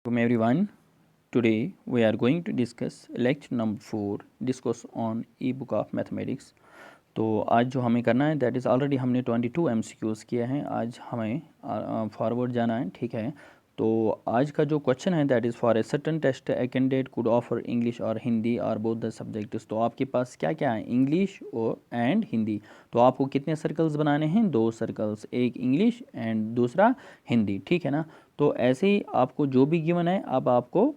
Welcome everyone. Today we are going to discuss lecture number 4 discuss on e-book of mathematics. तो आज जो हमें करना है दैट इज़ ऑलरेडी हमने 22 MCQs किए हैं. आज हमें फॉरवर्ड जाना है. ठीक है. तो आज का जो क्वेश्चन है that is for a certain test a candidate could offer English और हिंदी और बोथ द सब्जेक्ट्स. तो आपके पास क्या क्या है, इंग्लिश और एंड हिंदी. तो आपको कितने सर्कल्स बनाने हैं, 2 सर्कल्स, एक इंग्लिश एंड दूसरा हिंदी. ठीक है ना. तो ऐसे ही आपको जो भी गिवन है अब आपको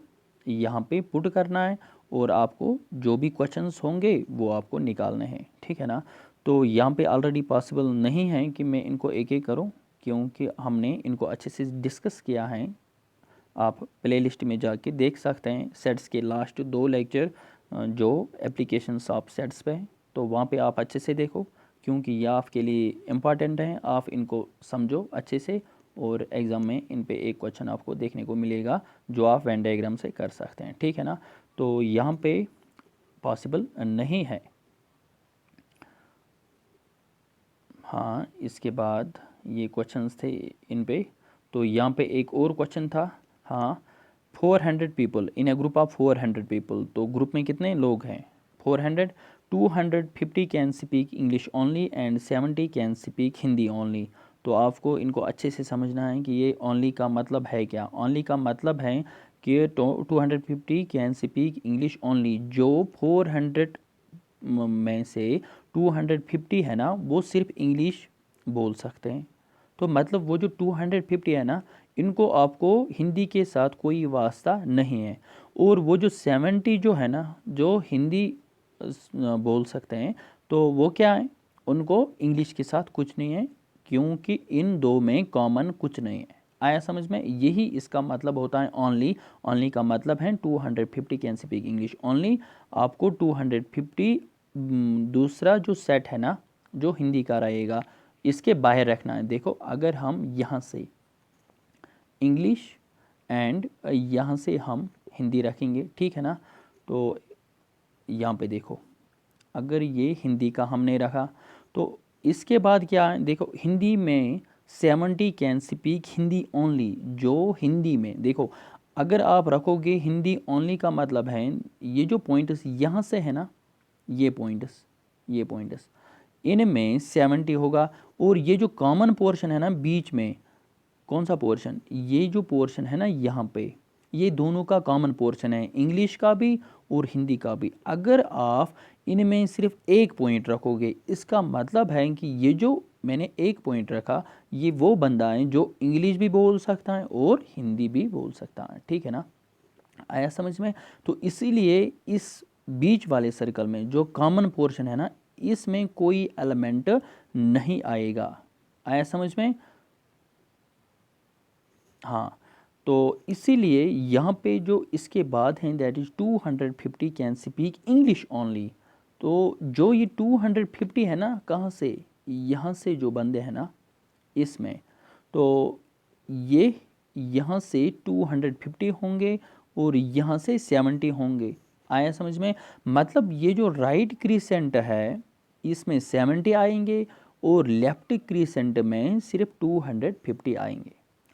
यहाँ पे पुट करना है और आपको जो भी क्वेश्चंस होंगे वो आपको निकालने हैं. ठीक है ना. तो यहाँ पे ऑलरेडी पॉसिबल नहीं है कि मैं इनको एक एक करूँ, क्योंकि हमने इनको अच्छे से डिस्कस किया है. आप प्लेलिस्ट में जाके देख सकते हैं सेट्स के लास्ट 2 लेक्चर जो एप्लीकेशंस ऑफ सेट्स पे हैं. तो वहाँ पे आप अच्छे से देखो, क्योंकि ये आपके लिए इम्पॉर्टेंट हैं. आप इनको समझो अच्छे से और एग्ज़ाम में इन पे एक क्वेश्चन आपको देखने को मिलेगा जो आप वेन डायग्राम से कर सकते हैं. ठीक है ना. तो यहाँ पे पॉसिबल नहीं है. हाँ, इसके बाद ये क्वेश्चंस थे इन पे. तो यहाँ पे एक और क्वेश्चन था. हाँ, 400 people in A group of 400 people. तो ग्रुप में कितने लोग हैं, 400. 250 can speak English only and 70 can speak Hindi only. तो आपको इनको अच्छे से समझना है कि ये ओनली का मतलब है क्या. ओनली का मतलब है कि 250 कैन स्पीक इंग्लिश ओनली. जो 400 में से 250 है ना वो सिर्फ इंग्लिश बोल सकते हैं. तो मतलब वो जो 250 है ना इनको आपको हिंदी के साथ कोई वास्ता नहीं है. और वो जो 70 जो है ना जो हिंदी बोल सकते हैं तो वो क्या है, उनको इंग्लिश के साथ कुछ नहीं है, क्योंकि इन दो में कॉमन कुछ नहीं है. आया समझ में. यही इसका मतलब होता है ओनली. ओनली का मतलब है 250 कैन स्पीक इंग्लिश ओनली. आपको 250 दूसरा जो सेट है ना जो हिंदी का रहेगा इसके बाहर रखना है. देखो अगर हम यहाँ से इंग्लिश एंड यहाँ से हम हिंदी रखेंगे, ठीक है ना. तो यहाँ पे देखो अगर ये हिंदी का हमने रखा तो इसके बाद क्या है, देखो हिंदी में 70 कैन स्पीक हिंदी ओनली. जो हिंदी में देखो अगर आप रखोगे हिंदी ओनली का मतलब है ये जो पॉइंट्स यहाँ से है ना ये पॉइंट्स इनमें 70 होगा. और ये जो कॉमन पोर्शन है ना बीच में, कौन सा पोर्शन, ये जो पोर्शन है ना यहाँ पे, ये दोनों का कॉमन पोर्शन है, इंग्लिश का भी और हिंदी का भी. अगर आप इनमें सिर्फ एक पॉइंट रखोगे इसका मतलब है कि ये जो मैंने एक पॉइंट रखा ये वो बंदा है जो इंग्लिश भी बोल सकता है और हिंदी भी बोल सकता है. ठीक है ना. आया समझ में. तो इसीलिए इस बीच वाले सर्कल में जो कॉमन पोर्शन है ना इसमें कोई एलिमेंट नहीं आएगा. आया समझ में. हाँ, तो इसीलिए यहाँ पे जो इसके बाद हैं that is 250 can speak English only. तो जो ये 250 है ना कहाँ से, यहाँ से जो बंदे हैं ना इसमें, तो ये यहाँ से 250 होंगे और यहाँ से 70 होंगे. आया समझ में. मतलब ये जो राइट क्रीसेंट है इसमें 70 आएंगे और लेफ्ट क्रीसेंट में सिर्फ 250 आएंगे.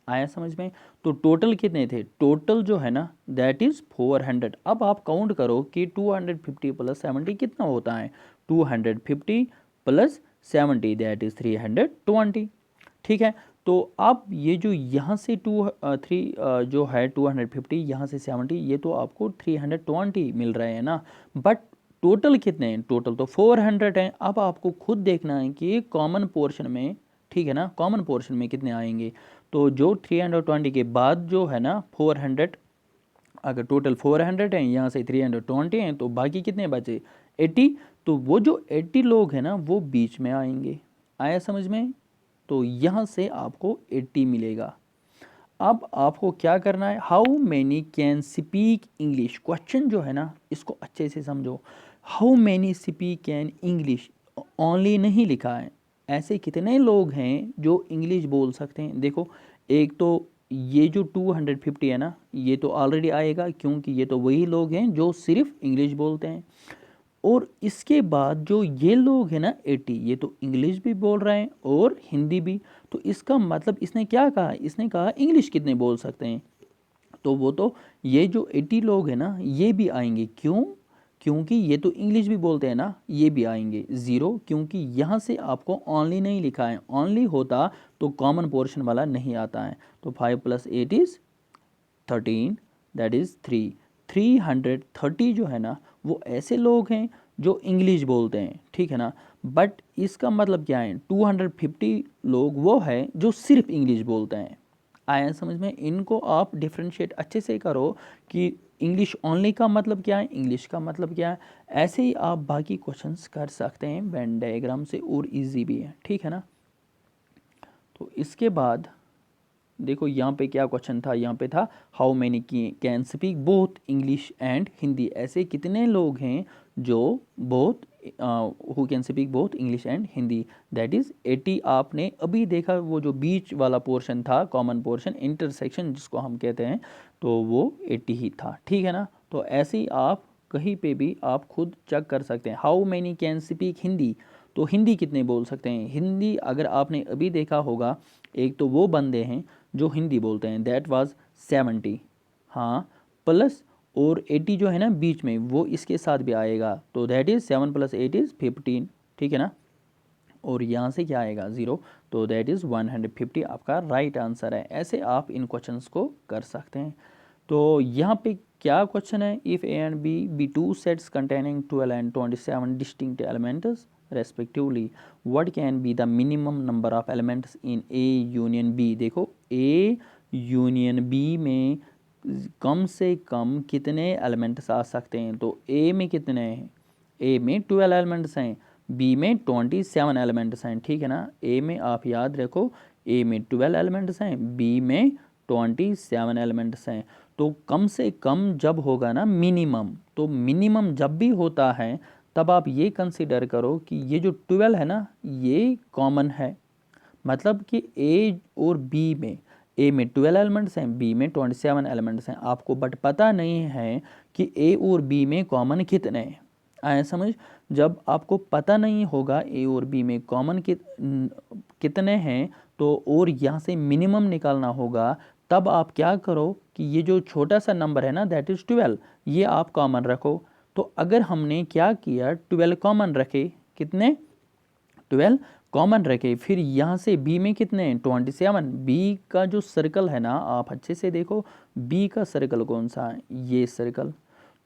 आया समझ में. तो टोटल कितने थे, टोटल जो है ना दैट इज़ 400. अब आप काउंट करो कि 250 प्लस 70 कितना होता है, 250 प्लस 70 दैट इज़ 320. ठीक है. तो अब ये जो यहाँ से 3 जो है 250 यहाँ से 70 ये तो आपको 320 मिल रहे हैं ना. बट टोटल कितने हैं, टोटल तो 400 हैं. अब आपको खुद देखना है कि कॉमन पोर्शन में, ठीक है ना, कॉमन पोर्शन में कितने आएंगे. तो जो 320 के बाद जो है ना 400, अगर टोटल 400 हैं यहाँ से 320 हैं तो बाकी कितने बचे 80. तो वो जो 80 लोग हैं ना वो बीच में आएंगे. आया समझ में. तो यहाँ से आपको 80 मिलेगा. अब आपको क्या करना है, how many can speak English. Question जो है ना इसको अच्छे से समझो. How many speak can English, only नहीं लिखा है. ऐसे कितने लोग हैं जो इंग्लिश बोल सकते हैं. देखो एक तो ये जो 250 है ना ये तो ऑलरेडी आएगा, क्योंकि ये तो वही लोग हैं जो सिर्फ इंग्लिश बोलते हैं. और इसके बाद जो ये लोग हैं ना 80 ये तो इंग्लिश भी बोल रहे हैं और हिंदी भी. तो इसका मतलब इसने क्या कहा, इसने कहा इंग्लिश कितने बोल सकते हैं. तो वो तो ये जो 80 लोग हैं ना ये भी आएंगे, क्यों? क्योंकि ये तो इंग्लिश भी बोलते हैं ना, ये भी आएंगे। 0 क्योंकि यहाँ से आपको ओनली नहीं लिखा है, ओनली होता तो कॉमन पोर्शन वाला नहीं आता है। तो 5 + 8 इज़ 13, दैट इज़ 3। 330 जो है ना वो ऐसे लोग हैं जो इंग्लिश बोलते हैं, ठीक है ना। बट इसका मतलब क्या है, 250 लोग वो है जो सिर्फ इंग्लिश बोलते हैं। आया समझ में? इनको आप डिफ्रेंशिएट अच्छे से करो कि इंग्लिश ओनली का मतलब क्या है, इंग्लिश का मतलब क्या है। ऐसे ही आप बाकी क्वेश्चंस कर सकते हैं वेन डायग्राम से, और इजी भी है, ठीक है ना। तो इसके बाद देखो यहाँ पे क्या क्वेश्चन था, यहाँ पे था how many can speak both English and Hindi. ऐसे कितने लोग हैं जो both who can speak both English and Hindi, that is 80। आपने अभी देखा वो जो बीच वाला पोर्शन था, कॉमन पोर्शन, इंटरसेक्शन जिसको हम कहते हैं, तो वो 80 ही था, ठीक है ना। तो ऐसे ही आप कहीं पे भी आप खुद चेक कर सकते हैं। How many can speak Hindi, तो हिंदी कितने बोल सकते हैं। हिंदी अगर आपने अभी देखा होगा, एक तो वो बंदे हैं जो हिंदी बोलते हैं, दैट वाज 70, हाँ, प्लस और 80 जो है ना बीच में, वो इसके साथ भी आएगा, तो दैट इज़ 7 + 8 इज़ 15, ठीक है ना। और यहाँ से क्या आएगा 0, तो दैट इज़ 150 आपका राइट आंसर है। ऐसे आप इन क्वेश्चंस को कर सकते हैं। तो यहाँ पे क्या क्वेश्चन है, if A and B be two sets containing 12 and 27 distinct elements respectively, what can be the minimum number of elements in A union B। देखो A यूनियन B में कम से कम कितने एलिमेंट्स आ सकते हैं, तो A में कितने हैं, A में 12 एलिमेंट्स हैं, B में 27 एलिमेंट्स हैं, ठीक है ना। A में आप याद रखो A में 12 एलिमेंट्स हैं, B में 27 एलिमेंट्स हैं। तो कम से कम जब होगा ना मिनिमम, तो मिनिमम जब भी होता है तब आप ये कंसीडर करो कि ये जो 12 है ना ये कॉमन है, मतलब कि ए और बी में, ए में 12 एलिमेंट्स हैं, बी में 27 एलिमेंट्स हैं आपको, बट पता नहीं है कि ए और बी में कॉमन कितने हैं। आया समझ? जब आपको पता नहीं होगा ए और बी में कॉमन कितने हैं, तो और यहाँ से मिनिमम निकालना होगा, तब आप क्या करो कि ये जो छोटा सा नंबर है ना दैट इज़ 12, ये आप कॉमन रखो। तो अगर हमने क्या किया 12 कॉमन रखे, कितने 12 कॉमन रखे, फिर यहाँ से b में कितने 27, b का जो सर्कल है ना आप अच्छे से देखो, b का सर्कल कौन सा है, ये सर्कल,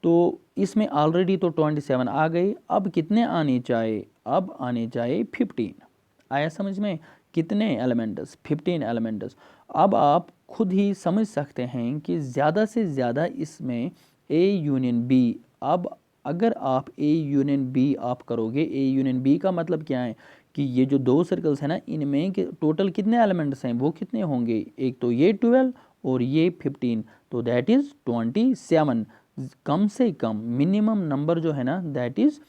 तो इसमें ऑलरेडी तो 27 आ गए, अब कितने आने चाहिए, अब आने चाहिए 15। आया समझ में? कितने एलिमेंट्स, 15 एलिमेंट्स। अब आप खुद ही समझ सकते हैं कि ज़्यादा से ज़्यादा इसमें A यूनियन B, अब अगर आप A यूनियन B आप करोगे, A यूनियन B का मतलब क्या है कि ये जो दो सर्कल्स हैं ना इनमें टोटल कितने एलिमेंट्स हैं, वो कितने होंगे, एक तो ये 12 और ये 15, तो दैट इज़ 27। कम से कम मिनिमम नंबर जो है ना दैट इज़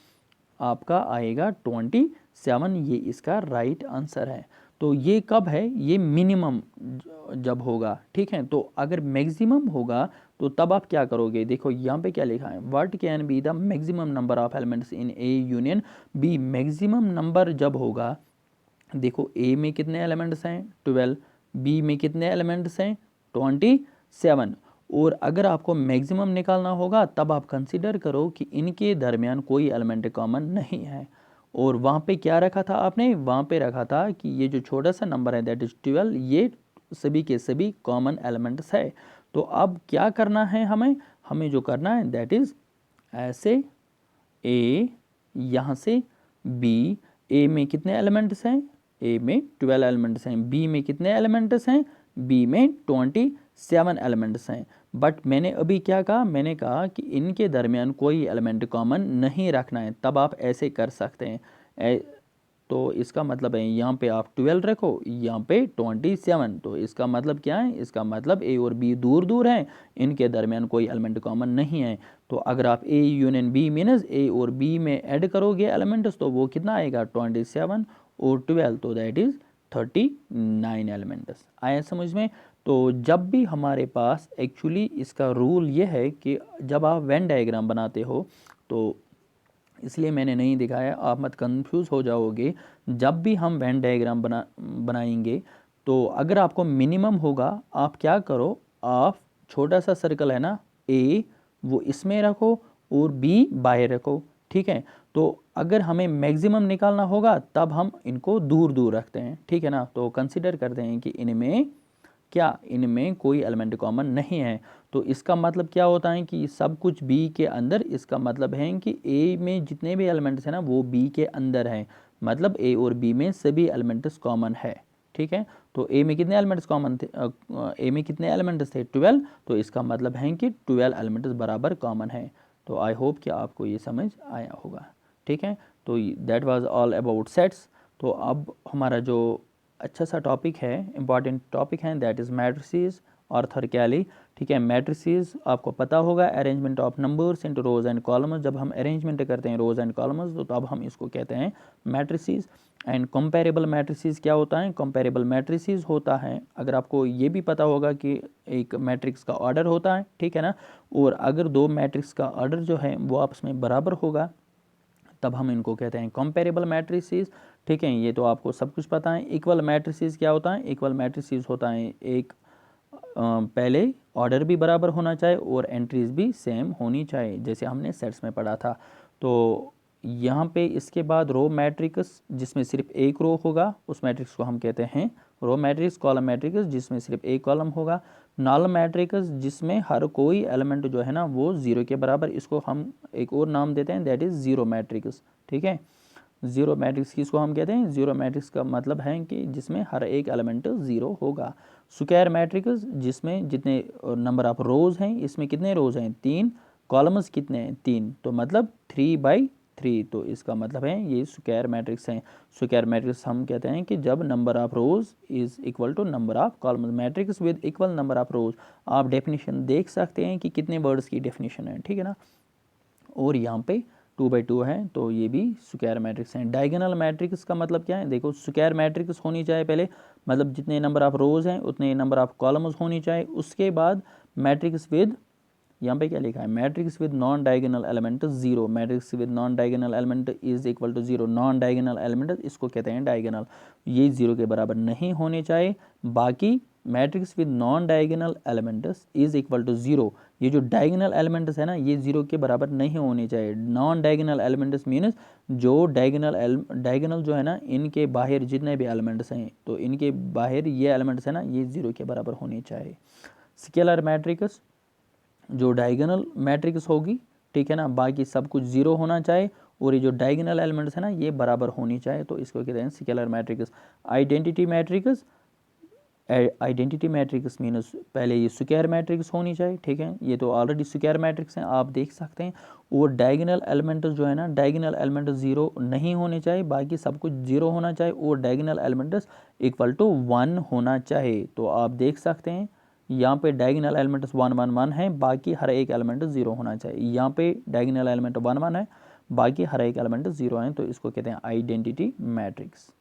आपका आएगा 27, ये इसका राइट आंसर है। तो ये कब है, ये मिनिमम जब होगा, ठीक है। तो अगर मैक्सिमम होगा तो तब आप क्या करोगे, देखो यहाँ पे क्या लिखा है, what can be the maximum number of elements in A union B. Maximum number जब होगा, देखो ए में कितने एलिमेंट्स हैं 12, बी में कितने एलिमेंट्स हैं 27, और अगर आपको मैक्सिमम निकालना होगा तब आप कंसीडर करो कि इनके दरमियान कोई एलिमेंट कॉमन नहीं है। और वहाँ पे क्या रखा था आपने, वहाँ पे रखा था कि ये जो छोटा सा नंबर है दैट इज़ 12, ये सभी के सभी कॉमन एलिमेंट्स है। तो अब क्या करना है हमें, हमें जो करना है दैट इज़ ऐसे ए, यहाँ से बी, ए में कितने एलिमेंट्स हैं, ए में 12 एलिमेंट्स हैं, बी में कितने एलिमेंट्स हैं, बी में 27 एलिमेंट्स हैं। बट मैंने अभी क्या कहा, मैंने कहा कि इनके दरमियान कोई एलिमेंट कॉमन नहीं रखना है, तब आप ऐसे कर सकते हैं। तो इसका मतलब है यहाँ पे आप 12 रखो, यहाँ पे 27, तो इसका मतलब क्या है, इसका मतलब ए और बी दूर दूर हैं, इनके दरमियान कोई एलिमेंट कॉमन नहीं है। तो अगर आप ए यूनियन बी मीनस ए और बी में ऐड करोगे एलिमेंट्स, तो वो कितना आएगा 27 और 12, तो दैट इज़ 39 एलिमेंट्स। आया समझ में? तो जब भी हमारे पास एक्चुअली इसका रूल ये है कि जब आप वेन डायग्राम बनाते हो, तो इसलिए मैंने नहीं दिखाया, आप मत कंफ्यूज हो जाओगे। जब भी हम वेन डायग्राम बनाएंगे, तो अगर आपको मिनिमम होगा, आप क्या करो, आप छोटा सा सर्कल है ना ए, वो इसमें रखो और बी बाहर रखो, ठीक है। तो अगर हमें मैक्सिमम निकालना होगा तब हम इनको दूर दूर रखते हैं, ठीक है ना। तो कंसिडर करते हैं कि इनमें कोई एलिमेंट कॉमन नहीं है। तो इसका मतलब क्या होता है कि सब कुछ बी के अंदर, इसका मतलब है कि ए में जितने भी एलिमेंट्स हैं ना वो बी के अंदर हैं, मतलब ए और बी में सभी एलिमेंट्स कॉमन है, ठीक है। तो ए में कितने एलिमेंट्स कॉमन थे, ए में कितने एलिमेंट्स थे 12, तो इसका मतलब है कि 12 एलिमेंट्स बराबर कॉमन है। तो आई होप कि आपको ये समझ आया होगा, ठीक है। तो that was all about sets. तो अब हमारा जो अच्छा सा टॉपिक है, इंपॉर्टेंट टॉपिक है, दैट इज़ मैट्रिसेस ऑर्थोकेली, ठीक है। मैट्रिसेस आपको पता होगा, arrangement of numbers into rose and columns. जब हम अरेंजमेंट करते हैं रोज एंड कॉलम्स तो तब हम इसको कहते हैं मैट्रिसेस। एंड कंपेरेबल मैट्रिसेस क्या होता है, कंपेरेबल मैट्रिसेस होता है, अगर आपको ये भी पता होगा कि एक मैट्रिक्स का ऑर्डर होता है, ठीक है ना, और अगर दो मैट्रिक्स का ऑर्डर जो है वो आपस में बराबर होगा तब हम इनको कहते हैं कंपेरेबल मैट्रिसेस, ठीक है। ये तो आपको सब कुछ पता है। इक्वल मैट्रिसेस क्या होता है, इक्वल मैट्रिसेस होता है एक पहले ऑर्डर भी बराबर होना चाहिए और एंट्रीज भी सेम होनी चाहिए, जैसे हमने सेट्स में पढ़ा था। तो यहाँ पे इसके बाद रो मैट्रिक्स जिसमें सिर्फ एक रो होगा उस मैट्रिक्स को हम कहते हैं रो मैट्रिक्स। कॉलम मैट्रिक्स जिसमें सिर्फ एक कॉलम होगा। नल मैट्रिक्स जिसमें हर कोई एलिमेंट जो है ना वो जीरो के बराबर, इसको हम एक और नाम देते हैं, दैट इज़ जीरो मैट्रिक्स, ठीक है। जीरो मैट्रिक्स किसको हम कहते हैं, जीरो मैट्रिक्स का मतलब है कि जिसमें हर एक एलिमेंट जीरो होगा। स्क्वायर मैट्रिक्स जिसमें जितने नंबर ऑफ रोज हैं, इसमें कितने रोज हैं 3, कॉलम्स कितने हैं 3, तो मतलब 3/3, तो इसका मतलब है ये स्क्वायर मैट्रिक्स हैं। स्क्वायर मैट्रिक्स हम कहते हैं कि जब number of rows is equal to number of columns. Matrix with equal number of rows, आप डेफिनेशन देख सकते हैं कि कितने वर्ड्स की डेफिनेशन है, ठीक है ना। और यहाँ पे 2/2 है, तो ये भी स्क्वायर मैट्रिक्स हैं। डायगोनल मैट्रिक्स का मतलब क्या है, देखो स्क्वायर मैट्रिक्स होनी चाहिए पहले, मतलब जितने नंबर ऑफ रोज हैं उतने नंबर ऑफ कॉलम्स होनी चाहिए। उसके बाद मैट्रिक्स विद, यहाँ पे क्या लिखा है, matrix with non diagonal element zero, matrix with non diagonal element is equal to zero. Non diagonal element इसको कहते हैं डायगोनल, ये जीरो के बराबर नहीं होने चाहिए। बाकी matrix with non diagonal elements is equal to zero, ये जो डायगोनल एलिमेंट्स है ना ये जीरो के बराबर नहीं होने चाहिए। नॉन डायगोनल एलिमेंट्स मीन्स जो डायगोनल जो है ना इनके बाहर जितने भी एलिमेंट्स हैं तो इनके बाहर ये एलिमेंट्स है ना ये जीरो के बराबर होने चाहिए। स्केलर मैट्रिक्स जो डायगोनल मैट्रिक्स होगी, ठीक है ना, बाकी सब कुछ जीरो होना चाहिए और ये जो डायगोनल एलिमेंट्स है ना ये बराबर होनी चाहिए, तो इसको कहते हैं scalar matrix. Identity matrix, identity matrix means पहले ये स्क्वायर मैट्रिक्स होनी चाहिए, ठीक है, ये तो ऑलरेडी स्क्वायर मैट्रिक्स हैं आप देख सकते हैं। और डायगोनल एलिमेंट जो है ना डायगोनल एलिमेंट जीरो नहीं होने चाहिए, बाकी सब कुछ जीरो होना चाहिए और डायगोनल एलिमेंट्स इक्वल टू 1 होना चाहिए। तो आप देख सकते हैं यहाँ पे डायगोनल एलिमेंट्स 1 1 1 है, बाकी हर एक एलिमेंट जीरो होना चाहिए। यहाँ पे डायगोनल एलिमेंट 1 1 है, बाकी हर एक एलिमेंट जीरो है, तो इसको कहते हैं आइडेंटिटी मैट्रिक्स।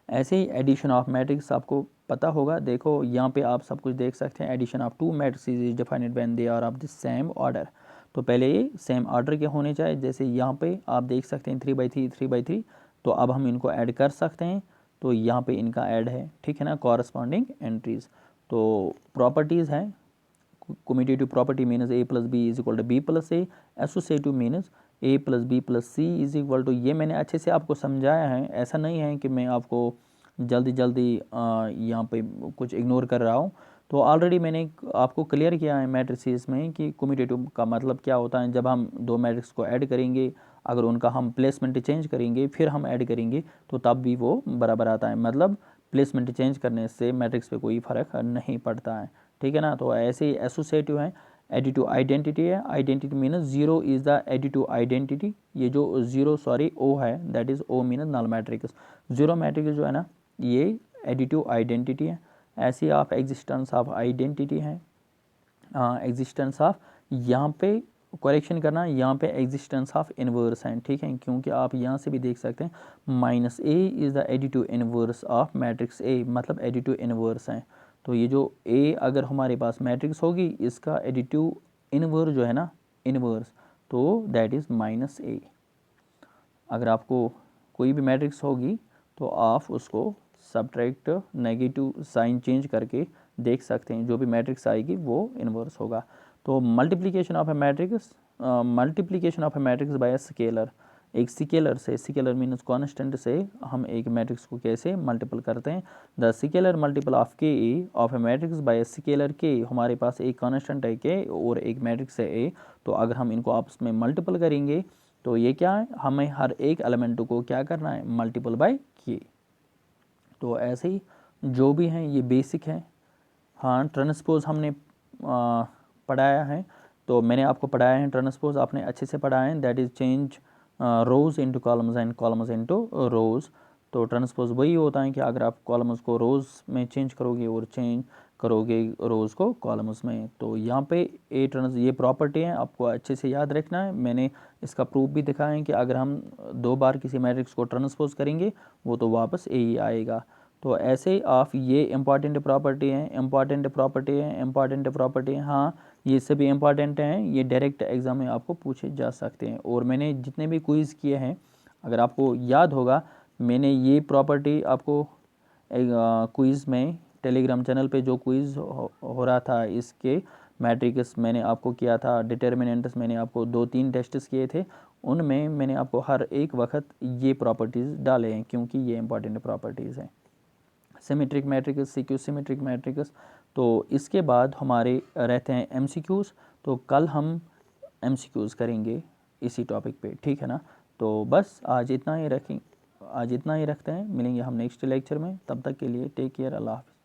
ऐसे ही एडिशन ऑफ मैट्रिक्स आपको पता होगा, देखो यहाँ पे आप सब कुछ देख सकते हैं। Addition of two matrices is defined when they are of the same order, तो पहले ये सेम ऑर्डर के होने चाहिए। जैसे यहाँ पे आप देख सकते हैं 3/3 3/3, तो अब हम इनको ऐड कर सकते हैं, तो यहाँ पे इनका ऐड है, ठीक है ना, कॉरस्पॉन्डिंग एंट्रीज। तो प्रॉपर्टीज़ हैं, commutative property means a plus b is equal to b plus a, associative means a plus b plus c is equal to, ये मैंने अच्छे से आपको समझाया है, ऐसा नहीं है कि मैं आपको जल्दी जल्दी यहाँ पे कुछ इग्नोर कर रहा हूँ। तो ऑलरेडी मैंने आपको क्लियर किया है मैट्रिसेस में कि कम्यूटेटिव का मतलब क्या होता है। जब हम दो मैट्रिक्स को ऐड करेंगे, अगर उनका हम प्लेसमेंट चेंज करेंगे फिर हम ऐड करेंगे तो तब भी वो बराबर आता है, मतलब प्लेसमेंट चेंज करने से मैट्रिक्स पे कोई फ़र्क नहीं पड़ता है, ठीक है ना। तो ऐसे ही एसोसिएटिव है, एडिटिव आइडेंटिटी है। Identity means zero is the additive identity, ये जो जीरो सॉरी ओ है that is O means null matrix. Zero matrix जो है ना ये एडिटिव आइडेंटिटी है। ऐसी ऑफ एग्जिस्टेंस ऑफ आइडेंटिटी है, एग्जिस्टेंस ऑफ, यहाँ पे करेक्शन करना, यहाँ पे एग्जिस्टेंस ऑफ इनवर्स हैं, ठीक है, क्योंकि आप यहाँ से भी देख सकते हैं minus A is the additive inverse of matrix A, मतलब एडिटिव इनवर्स हैं। तो ये जो ए अगर हमारे पास मैट्रिक्स होगी इसका एडिटिव इनवर्स जो है ना इनवर्स, तो दैट इज़ माइनस ए। अगर आपको कोई भी मैट्रिक्स होगी तो आप उसको सब्ट्रैक्ट नेगेटिव साइन चेंज करके देख सकते हैं, जो भी मैट्रिक्स आएगी वो इन्वर्स होगा। तो multiplication of A matrix bye a scalar, एक स्केलर से, स्केलर मीन्स कांस्टेंट से हम एक मैट्रिक्स को कैसे मल्टीपल करते हैं। द स्केलर मल्टीपल ऑफ के of A matrix bye scalar के, हमारे पास एक कांस्टेंट है के और एक मैट्रिक्स है ए, तो अगर हम इनको आपस में मल्टीपल करेंगे तो ये क्या है, हमें हर एक एलिमेंट को क्या करना है, मल्टीपल बाय के। तो ऐसे ही जो भी हैं ये बेसिक है। हाँ, ट्रांसपोज हमने पढ़ाया है, तो मैंने आपको पढ़ाया है ट्रांसपोज, आपने अच्छे से पढ़ा है। That is change rows into columns and columns into rows. तो ट्रांसपोज वही होता है कि अगर आप कॉलम्स को रोज़ में चेंज करोगे और चेंज करोगे रोज़ को कॉलम्स में। तो यहाँ पे ये प्रॉपर्टी है, आपको अच्छे से याद रखना है। मैंने इसका प्रूफ भी दिखाया है कि अगर हम 2 बार किसी मैट्रिक्स को ट्रांसपोज करेंगे वो तो वापस ए ही आएगा। तो ऐसे आप ये इंपॉर्टेंट प्रॉपर्टी है, इंपॉर्टेंट प्रॉपर्टी है, इंपॉर्टेंट प्रॉपर्टी है, हाँ ये सभी इंपॉर्टेंट हैं, ये डायरेक्ट एग्जाम में आपको पूछे जा सकते हैं। और मैंने जितने भी क्विज़ किए हैं, अगर आपको याद होगा, मैंने ये प्रॉपर्टी आपको क्विज़ में टेलीग्राम चैनल पे जो क्विज़ हो रहा था इसके मैट्रिक्स मैंने आपको किया था, डिटर्मिनेंट्स मैंने आपको 2-3 टेस्ट्स किए थे, उनमें मैंने आपको हर एक वक्त ये प्रॉपर्टीज़ डाले हैं क्योंकि ये इंपॉर्टेंट प्रॉपर्टीज़ हैं। Symmetric matrix, skew symmetric matrix. तो इसके बाद हमारे रहते हैं एमसीक्यूज़, तो कल हम एमसीक्यूज़ करेंगे इसी टॉपिक पे, ठीक है ना। तो बस आज इतना ही रखते हैं, मिलेंगे हम नेक्स्ट लेक्चर में, तब तक के लिए टेक केयर, अल्लाह हाफ़िज़।